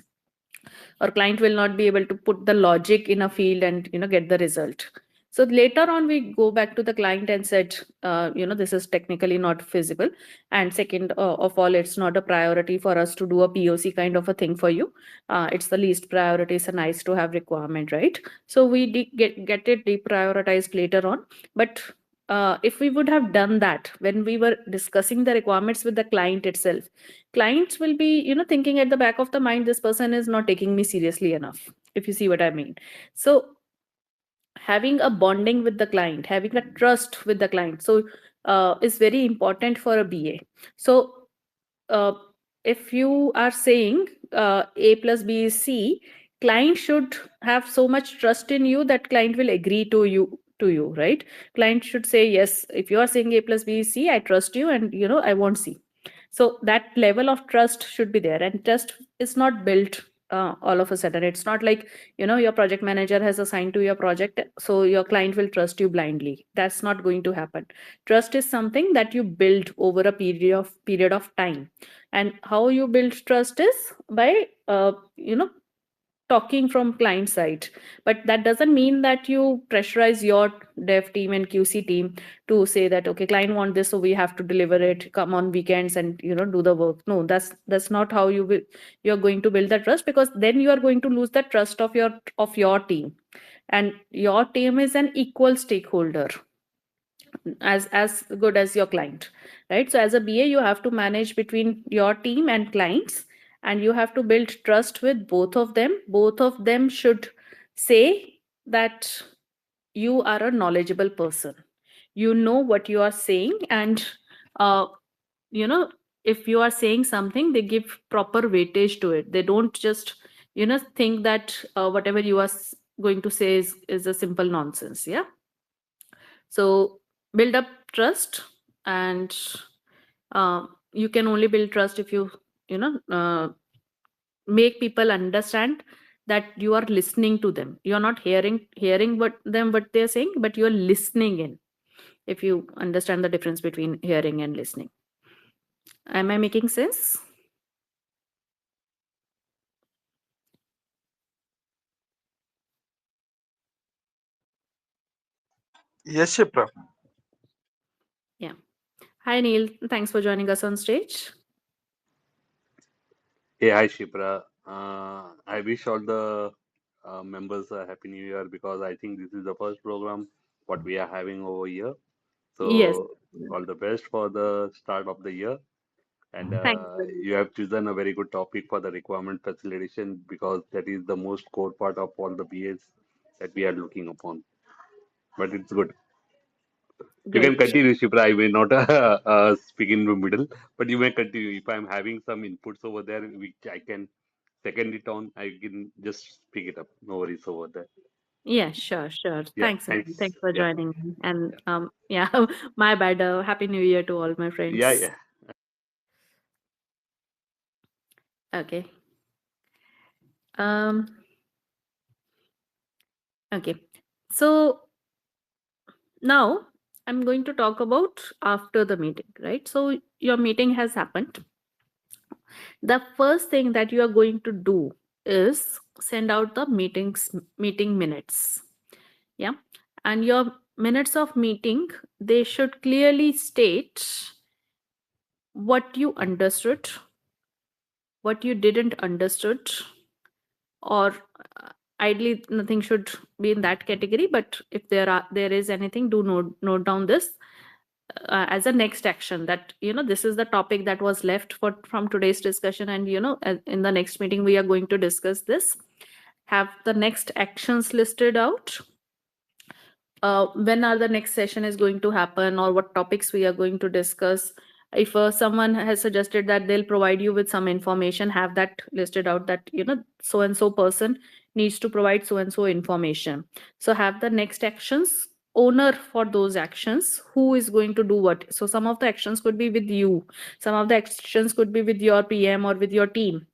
Speaker 1: or client will not be able to put the logic in a field and get the result. So later on we go back to the client and said, this is technically not feasible, and second of all, it's not a priority for us to do a POC kind of a thing for you. It's the least priority. It's a nice to have requirement, right? So we get it deprioritized later on. But if we would have done that when we were discussing the requirements with the client itself, clients will be thinking at the back of the mind, this person is not taking me seriously enough, if you see what I mean. So having a bonding with the client, having a trust with the client, so is very important for a BA. So uh, if you are saying A plus B is C, client should have so much trust in you that client will agree to you, right? Client should say, yes, if you are saying A plus B is C, I trust you, and I want C. So that level of trust should be there, and trust is not built all of a sudden. It's not like your project manager has assigned to your project, so your client will trust you blindly. That's not going to happen. Trust is something that you build over a period of time. And how you build trust is by talking from client side. But that doesn't mean that you pressurize your dev team and QC team to say that, okay, client want this, so we have to deliver it, come on weekends and do the work. No, that's not how you're going to build that trust, because then you are going to lose the trust of your team. And your team is an equal stakeholder, as good as your client, right? So as a BA, you have to manage between your team and clients, and you have to build trust with both of them. Both of them should say that you are a knowledgeable person, you know what you are saying, and uh, if you are saying something, they give proper weightage to it. They don't just think that whatever you are going to say is a simple nonsense. Yeah. So build up trust, and you can only build trust if make people understand that you are listening to them. You're not hearing what they're saying, but you're listening in. If you understand the difference between hearing and listening. Am I making sense?
Speaker 2: Yes, Shipra.
Speaker 1: Yeah. Hi, Neil. Thanks for joining us on stage.
Speaker 6: Hey, hi Shipra. I wish all the members a happy new year because I think this is the first program what we are having over here.
Speaker 1: Yes.
Speaker 6: So all the best for the start of the year. And
Speaker 1: Thank you.
Speaker 6: you have chosen a very good topic for the requirement facilitation because that is the most core part of all the BAs that we are looking upon. But it's good. You can
Speaker 1: Great.
Speaker 6: continue, Shipra. I may not speak in the middle, but you may continue. If I'm having some inputs over there, which I can second it on, I can just speak it up. No worries over there.
Speaker 1: Yeah, sure.
Speaker 6: Yeah,
Speaker 1: Thanks, Neil.
Speaker 6: thanks.
Speaker 1: Thanks for
Speaker 6: Yeah,
Speaker 1: joining me. And
Speaker 6: yeah,
Speaker 1: yeah, my bad. Happy New Year to all my
Speaker 6: yeah,
Speaker 1: friends.
Speaker 6: yeah.
Speaker 1: Okay. Um. Okay. So now I'm going to talk about after the meeting, right? So your meeting has happened. The first thing that you are going to do is send out the meeting minutes. Yeah. And your minutes of meeting, they should clearly state what you understood, what you didn't understood, or ideally nothing should be in that category, but if there is anything, do note down this as a next action, that this is the topic that was left from today's discussion, and in the next meeting we are going to discuss this. have the next actions listed out. When are the next session is going to happen, or what topics we are going to discuss. If someone has suggested that they'll provide you with some information, have that listed out, that so and so person needs to provide so and so information. So have the next actions, owner for those actions, who is going to do what. So some of the actions could be with you, some of the actions could be with your PM or with your team,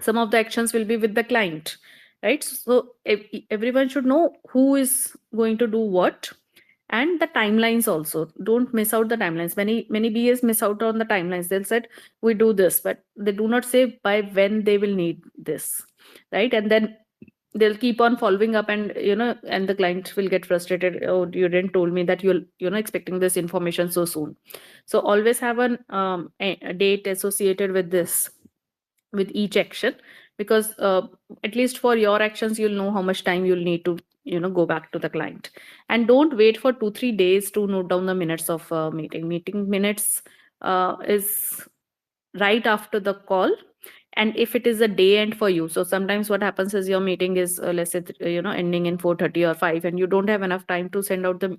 Speaker 1: some of the actions will be with the client, right? So everyone should know who is going to do what, and the timelines also. Don't miss out the timelines. Many BAs miss out on the timelines. They'll said we do this, but they do not say by when they will need this, right? And then they'll keep on following up, and and the client will get frustrated. Oh, you didn't told me that you're expecting this information so soon. So always have a date associated with this, with each action, because at least for your actions you'll know how much time you'll need to go back to the client. And don't wait for 2-3 days to note down the minutes of meeting minutes is right after the call. And if it is a day end for you, so sometimes what happens is your meeting is let's say ending in 4:30 or 5, and you don't have enough time to send out the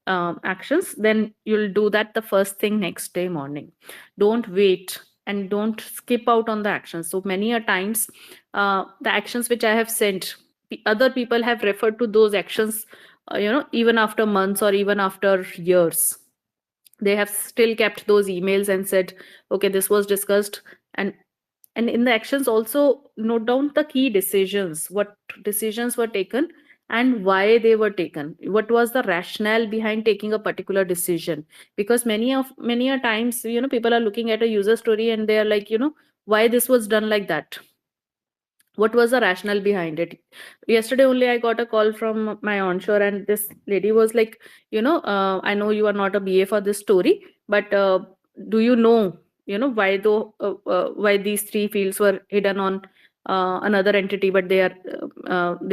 Speaker 1: actions, then you'll do that the first thing next day morning. Don't wait, and don't skip out on the actions. So many a times the actions which I have sent, other people have referred to those actions even after months or even after years. They have still kept those emails and said, okay, this was discussed. And in the actions also note down the key decisions, what decisions were taken and why they were taken, what was the rationale behind taking a particular decision. Because many a times people are looking at a user story and they are like, why this was done like that, what was the rationale behind it. Yesterday only I got a call from my onshore, and this lady was like, I know you are not a BA for this story, but do you know why these three fields were hidden on another entity, but they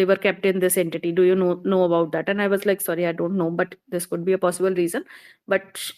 Speaker 1: were kept in this entity. Do you know about that? And I was like, sorry, I don't know, but this could be a possible reason. But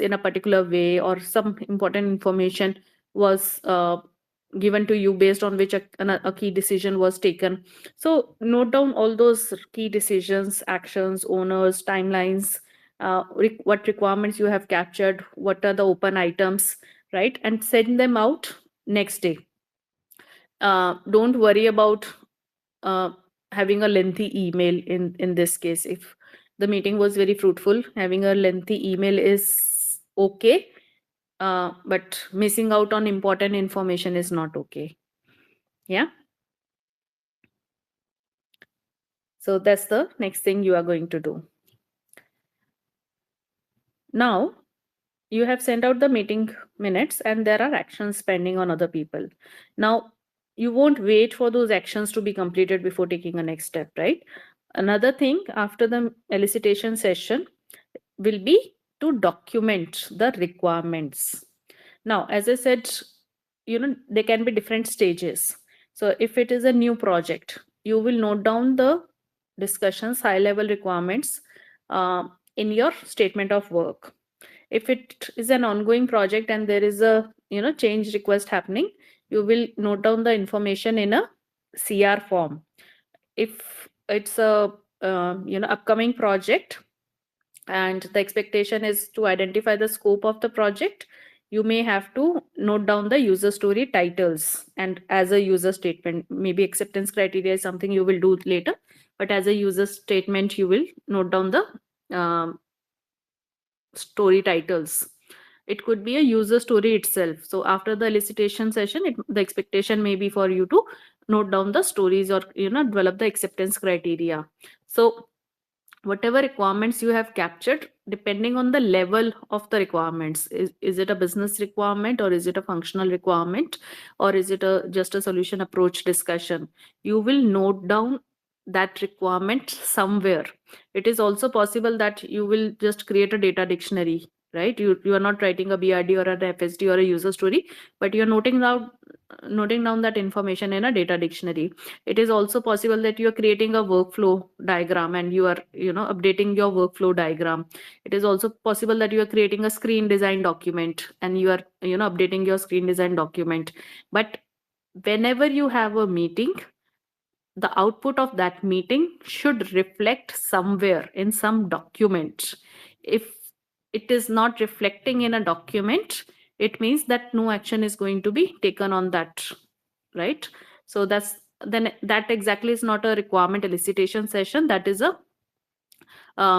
Speaker 1: in a particular way, or some important information was given to you based on which a key decision was taken. So note down all those key decisions, actions, owners, timelines, what requirements you have captured, what are the open items, right? And send them out next day. Don't worry about having a lengthy email in this case. If the meeting was very fruitful, having a lengthy email is okay, but missing out on important information is not okay. Yeah. So that's the next thing you are going to do. Now you have sent out the meeting minutes and there are actions pending on other people. Now you won't wait for those actions to be completed before taking a next step, right? Another thing after the elicitation session will be to document the requirements. Now, as I said, there can be different stages. So if it is a new project, you will note down the discussions, high level requirements in your statement of work. If it is an ongoing project and there is a change request happening, you will note down the information in a CR form. If it's a upcoming project and the expectation is to identify the scope of the project, you may have to note down the user story titles, and as a user statement, maybe acceptance criteria is something you will do later, but as a user statement you will note down the story titles. It could be a user story itself. So after the elicitation session, the expectation may be for you to note down the stories, or develop the acceptance criteria. So whatever requirements you have captured, depending on the level of the requirements, is it a business requirement, or is it a functional requirement, or is it just a solution approach discussion, you will note down that requirement somewhere. It is also possible that you will just create a data dictionary, right? You are not writing a BRD or an FSD or a user story, but you're noting down that information in a data dictionary. It is also possible that you are creating a workflow diagram and you are updating your workflow diagram. It is also possible that you are creating a screen design document and you are updating your screen design document. But whenever you have a meeting, the output of that meeting should reflect somewhere in some document. If it is not reflecting in a document, it means that no action is going to be taken on that, right? So that exactly is not a requirement elicitation session. That is a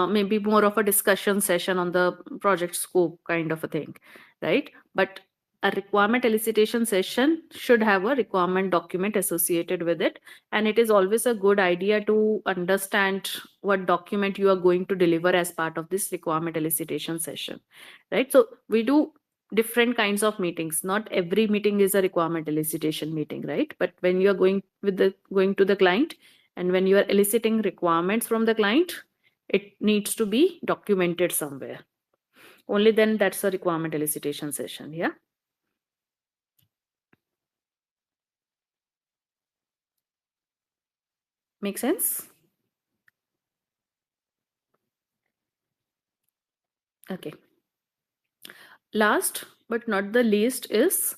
Speaker 1: maybe more of a discussion session on the project scope kind of a thing, right? But a requirement elicitation session should have a requirement document associated with it, and it is always a good idea to understand what document you are going to deliver as part of this requirement elicitation session, right? So we do different kinds of meetings. Not every meeting is a requirement elicitation meeting, right? But when you are going to the client and when you are eliciting requirements from the client, it needs to be documented somewhere. Only then that's a requirement elicitation session. Yeah. Make sense? Okay. Last but not the least is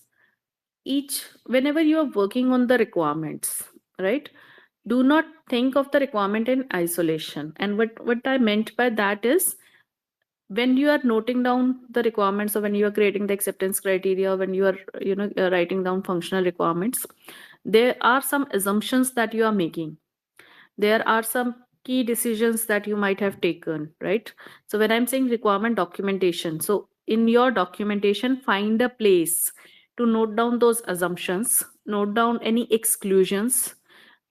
Speaker 1: whenever you are working on the requirements, right? Do not think of the requirement in isolation. And what I meant by that is, when you are noting down the requirements, or when you are creating the acceptance criteria, when you are writing down functional requirements, there are some assumptions that you are making. There are some key decisions that you might have taken, right? So when I'm saying requirement documentation, so in your documentation, find a place to note down those assumptions, note down any exclusions,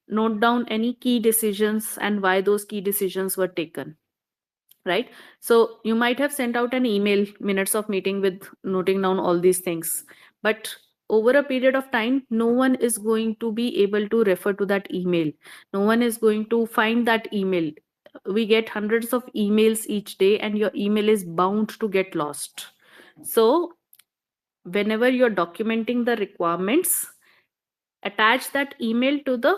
Speaker 1: note down any key decisions and why those key decisions were taken, right? So you might have sent out an email, minutes of meeting with noting down all these things, but over a period of time, no one is going to be able to refer to that email. No one is going to find that email. We get hundreds of emails each day, and your email is bound to get lost. So whenever you're documenting the requirements, attach that email to the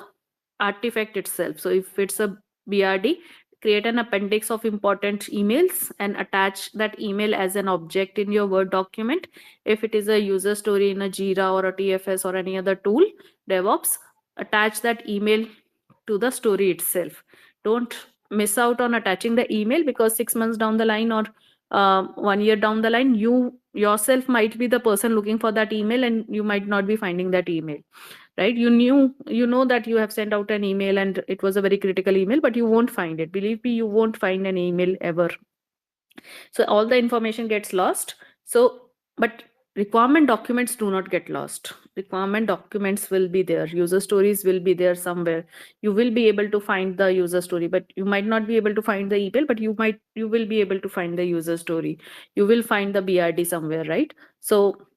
Speaker 1: artifact itself. So if it's a BRD, create an appendix of important emails and attach that email as an object in your Word document. If it is a user story in a Jira or a TFS or any other tool, DevOps, attach that email to the story itself. Don't miss out on attaching the email, because 6 months down the line, or 1 year down the line, you yourself might be the person looking for that email and you might not be finding that email, right? You know that you have sent out an email and it was a very critical email, but you won't find it. Believe me, you won't find an email ever. So all the information gets lost. So, but requirement documents do not get lost. Requirement documents will be there. User stories will be there somewhere. You will be able to find the user story, but you might not be able to find the email, but you will be able to find the user story. You will find the BRD somewhere, right? So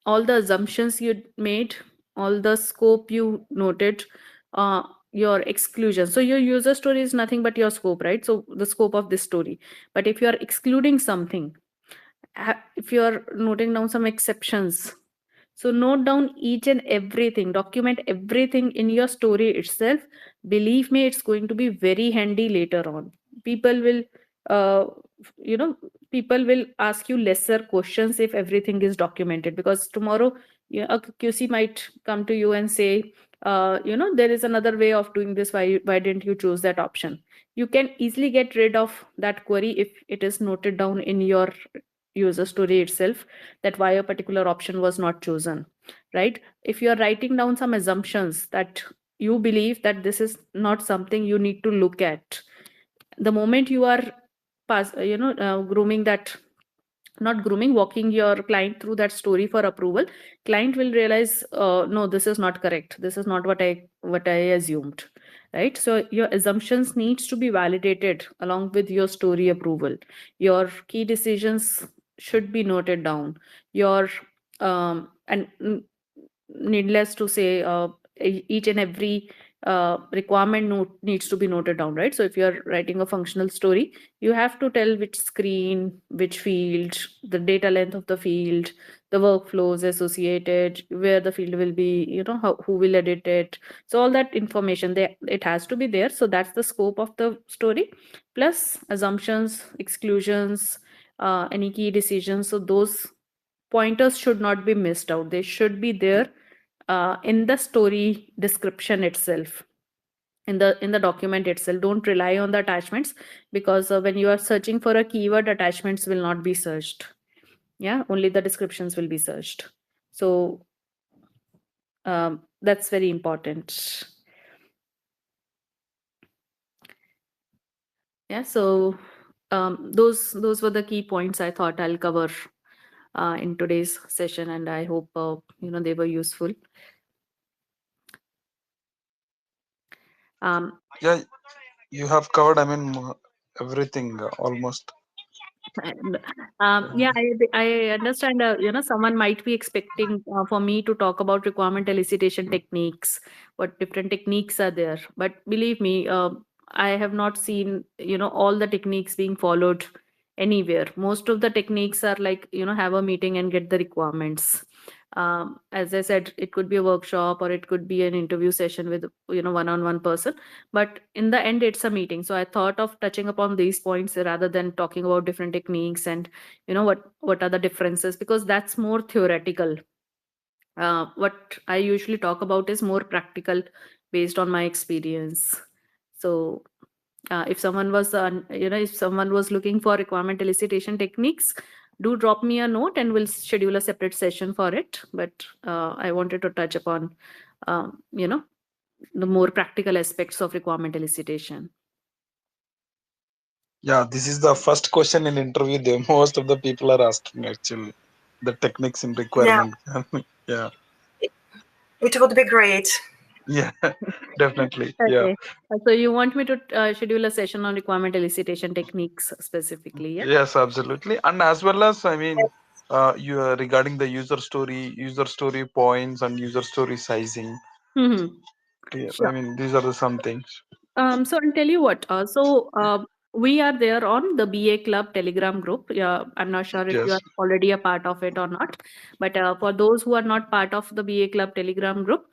Speaker 1: all the assumptions you made, all the scope you noted, your exclusion. So your user story is nothing but your scope, right? So the scope of this story. But if you are excluding something, if you are noting down some exceptions, so note down each and everything, document everything in your story itself. Believe me, it's going to be very handy later on. People will, uh, you know, people will ask you lesser questions if everything is documented, because tomorrow a QC might come to you and say, there is another way of doing this. Why didn't you choose that option? You can easily get rid of that query if it is noted down in your user story itself, that why a particular option was not chosen, right? If you are writing down some assumptions that you believe that this is not something you need to look at, the moment you are grooming that, not grooming, walking your client through that story for approval, client will realize, no, this is not correct, this is not what I assumed, right? So your assumptions needs to be validated along with your story approval. Your key decisions should be noted down. Your and needless to say, each and every requirement note needs to be noted down, right? So if you are writing a functional story, you have to tell which screen, which field, the data length of the field, the workflows associated, where the field will be, who will edit it. So all that information there, it has to be there. So that's the scope of the story, plus assumptions, exclusions, any key decisions. So those pointers should not be missed out. They should be there in the story description itself, in the document itself. Don't rely on the attachments, because when you are searching for a keyword, attachments will not be searched. Yeah, only the descriptions will be searched. So that's very important. Yeah, so those were the key points I thought I'll cover in today's session, and I hope they were useful.
Speaker 2: Yeah, you have covered, I mean, everything almost.
Speaker 1: And, yeah, I understand. Someone might be expecting for me to talk about requirement elicitation techniques. What different techniques are there? But believe me, I have not seen all the techniques being followed anywhere. Most of the techniques are like have a meeting and get the requirements. As I said, it could be a workshop or it could be an interview session with one-on-one person, but in the end it's a meeting. So I thought of touching upon these points rather than talking about different techniques and what are the differences, because that's more theoretical. What I usually talk about is more practical, based on my experience. So if someone was if someone was looking for requirement elicitation techniques, do drop me a note and we'll schedule a separate session for it. But I wanted to touch upon the more practical aspects of requirement elicitation.
Speaker 2: Yeah, this is the first question in interview that most of the people are asking, actually, the techniques in
Speaker 4: Yeah,
Speaker 2: requirement. Yeah,
Speaker 4: it would be great.
Speaker 2: yeah, definitely. Yeah,
Speaker 1: Okay. So you want me to schedule a session on requirement elicitation techniques specifically, yeah?
Speaker 2: yes, absolutely. And as well as, I mean, you are regarding the user story points and user story sizing.
Speaker 1: Mm-hmm.
Speaker 2: Yeah, I
Speaker 1: Sure.
Speaker 2: mean, these are the some things.
Speaker 1: So I'll tell you what. We are there on the BA Club Telegram group. Yeah, I'm not sure if you
Speaker 2: Yes.
Speaker 1: are already a part of it or not. But for those who are not part of the BA Club Telegram group,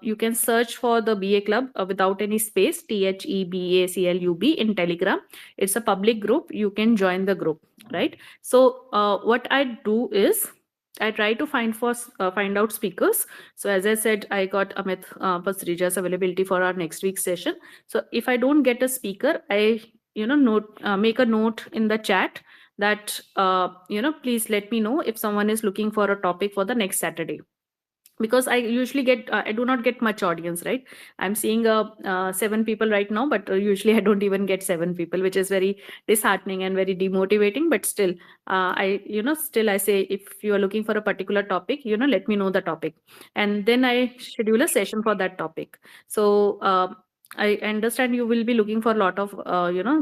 Speaker 1: you can search for the BA Club without any space, THEBACLUB in Telegram. It's a public group. You can join the group, right? So what I do is I try to find out speakers. So as I said, I got Amit Pasrija's availability for our next week's session. So if I don't get a speaker, I make a note in the chat that please let me know if someone is looking for a topic for the next Saturday, because I usually get I do not get much audience, right? I'm seeing 7 people right now, but usually I don't even get 7 people, which is very disheartening and very demotivating. But still, still I say, if you are looking for a particular topic, let me know the topic, and then I schedule a session for that topic. So I understand you will be looking for a lot of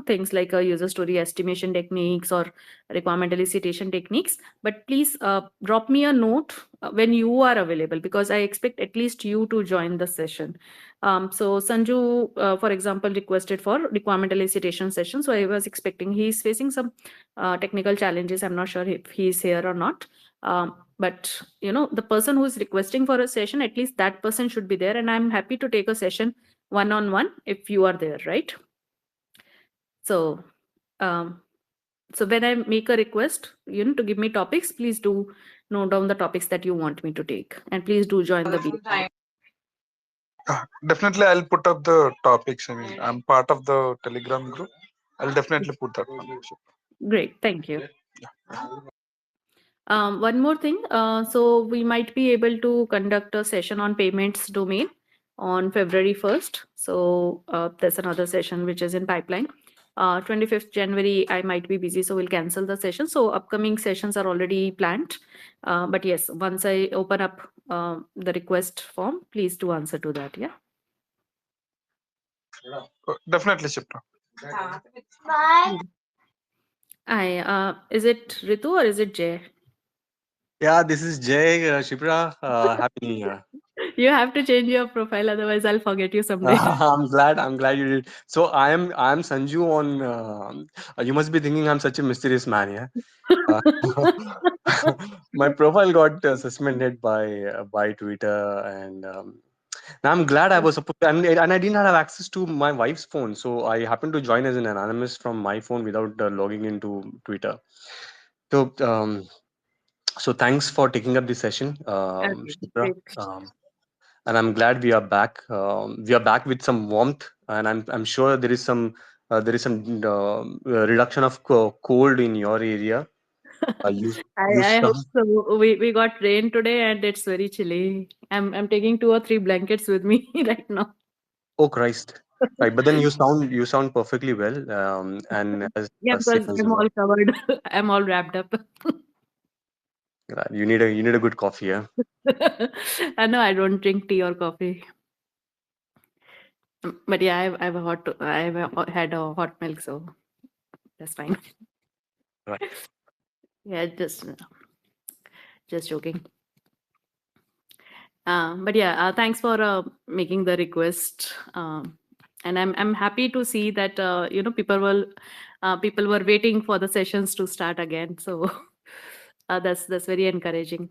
Speaker 1: things like user story estimation techniques or requirement elicitation techniques, but please drop me a note when you are available, because I expect at least you to join the session. So Sanju, for example, requested for requirement elicitation session. So I was expecting, he's facing some technical challenges. I'm not sure if he's here or not. But the person who is requesting for a session, at least that person should be there. And I'm happy to take a session one-on-one if you are there, right? So um, so when I make a request, to give me topics, please do note down the topics that you want me to take, and please do join the B.
Speaker 2: Definitely, I'll put up the topics. I mean, I'm part of the Telegram group. I'll definitely put that one.
Speaker 1: Great, thank you. One more thing. So we might be able to conduct a session on payments domain on February 1st. So there's another session which is in pipeline. 25th January, I might be busy, so we'll cancel the session. So upcoming sessions are already planned. But yes, once I open up the request form, please do answer to that. Yeah.
Speaker 2: Definitely, Shipra.
Speaker 1: Is it Ritu or is it Jay?
Speaker 7: Yeah, this is Jay, Shipra. Happy New Year.
Speaker 1: You have to change your profile, otherwise I'll forget you someday.
Speaker 7: I'm glad you did. So I am Sanju on. You must be thinking I'm such a mysterious man, yeah. Uh, my profile got suspended by Twitter, and now I'm glad I was supposed and I didn't have access to my wife's phone, so I happened to join as an anonymous from my phone without logging into Twitter. So so thanks for taking up this session,
Speaker 1: Okay,
Speaker 7: Shipra.
Speaker 1: great.
Speaker 7: And I'm glad we are back. We are back with some warmth, and I'm sure there is some reduction of cold in your area. You you
Speaker 1: I hope
Speaker 7: sound
Speaker 1: so. We got rain today and it's very chilly. I'm taking 2 or 3 blankets with me right now.
Speaker 7: oh Christ, right? But then you sound perfectly well, and
Speaker 1: Yeah,
Speaker 7: as same
Speaker 1: because
Speaker 7: as
Speaker 1: I'm
Speaker 7: you
Speaker 1: all
Speaker 7: are.
Speaker 1: covered. I'm all wrapped up.
Speaker 7: You need a good coffee, yeah.
Speaker 1: I know I don't drink tea or coffee. But yeah, had a hot milk, so that's fine.
Speaker 7: Right.
Speaker 1: Yeah, just joking. But yeah, thanks for making the request. And I'm happy to see that people were waiting for the sessions to start again. So that's very encouraging.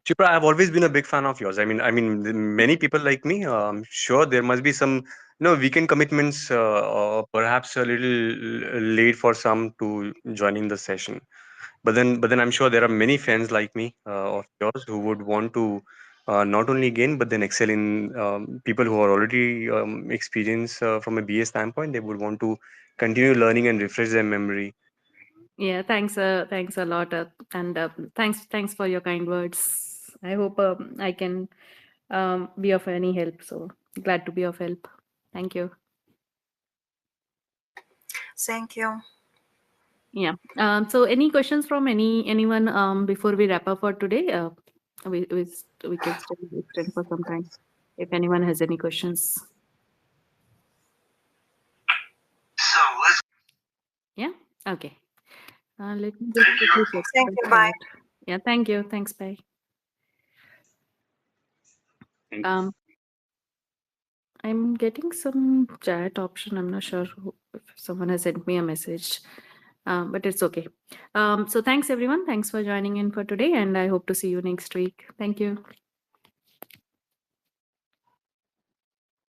Speaker 7: Chipra, I've always been a big fan of yours. Many people like me. Sure, there must be some, weekend commitments, or perhaps a little late for some to joining the session. But then I'm sure there are many fans like me of yours who would want to not only gain but then excel in people who are already experienced from a BA standpoint. They would want to continue learning and refresh their memory.
Speaker 1: Yeah, thanks a lot, and thanks for your kind words. I hope I can be of any help. So glad to be of help. Thank you.
Speaker 4: Thank you.
Speaker 1: Yeah. So any questions from anyone before we wrap up for today? We can still extend for some time if anyone has any questions. Yeah. Okay. Let me just quickly check
Speaker 4: Thank
Speaker 1: the
Speaker 4: you. Bye.
Speaker 1: chat. Yeah. Thank you. Thanks. Bye.
Speaker 6: Thanks.
Speaker 1: Um, I'm getting some chat option. I'm not sure if someone has sent me a message, but it's okay. So thanks everyone. Thanks for joining in for today, and I hope to see you next week. Thank you.